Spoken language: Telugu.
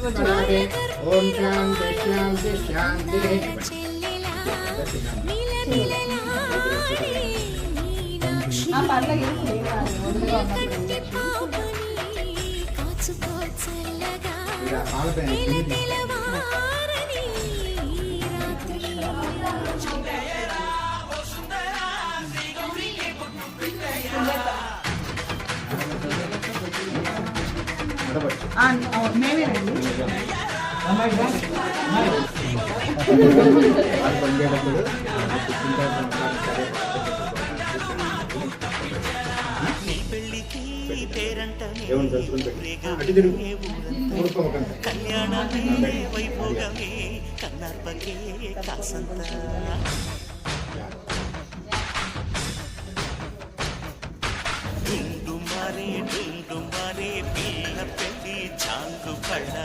ఓం శాంతి శాంతి శాంతి. మేమేనండి కళ్యాణమే వైభోగమే కన్నార్పకే కాసంత డుండుమారే పిల్ల పెళ్లి చాంగు కళ్ళ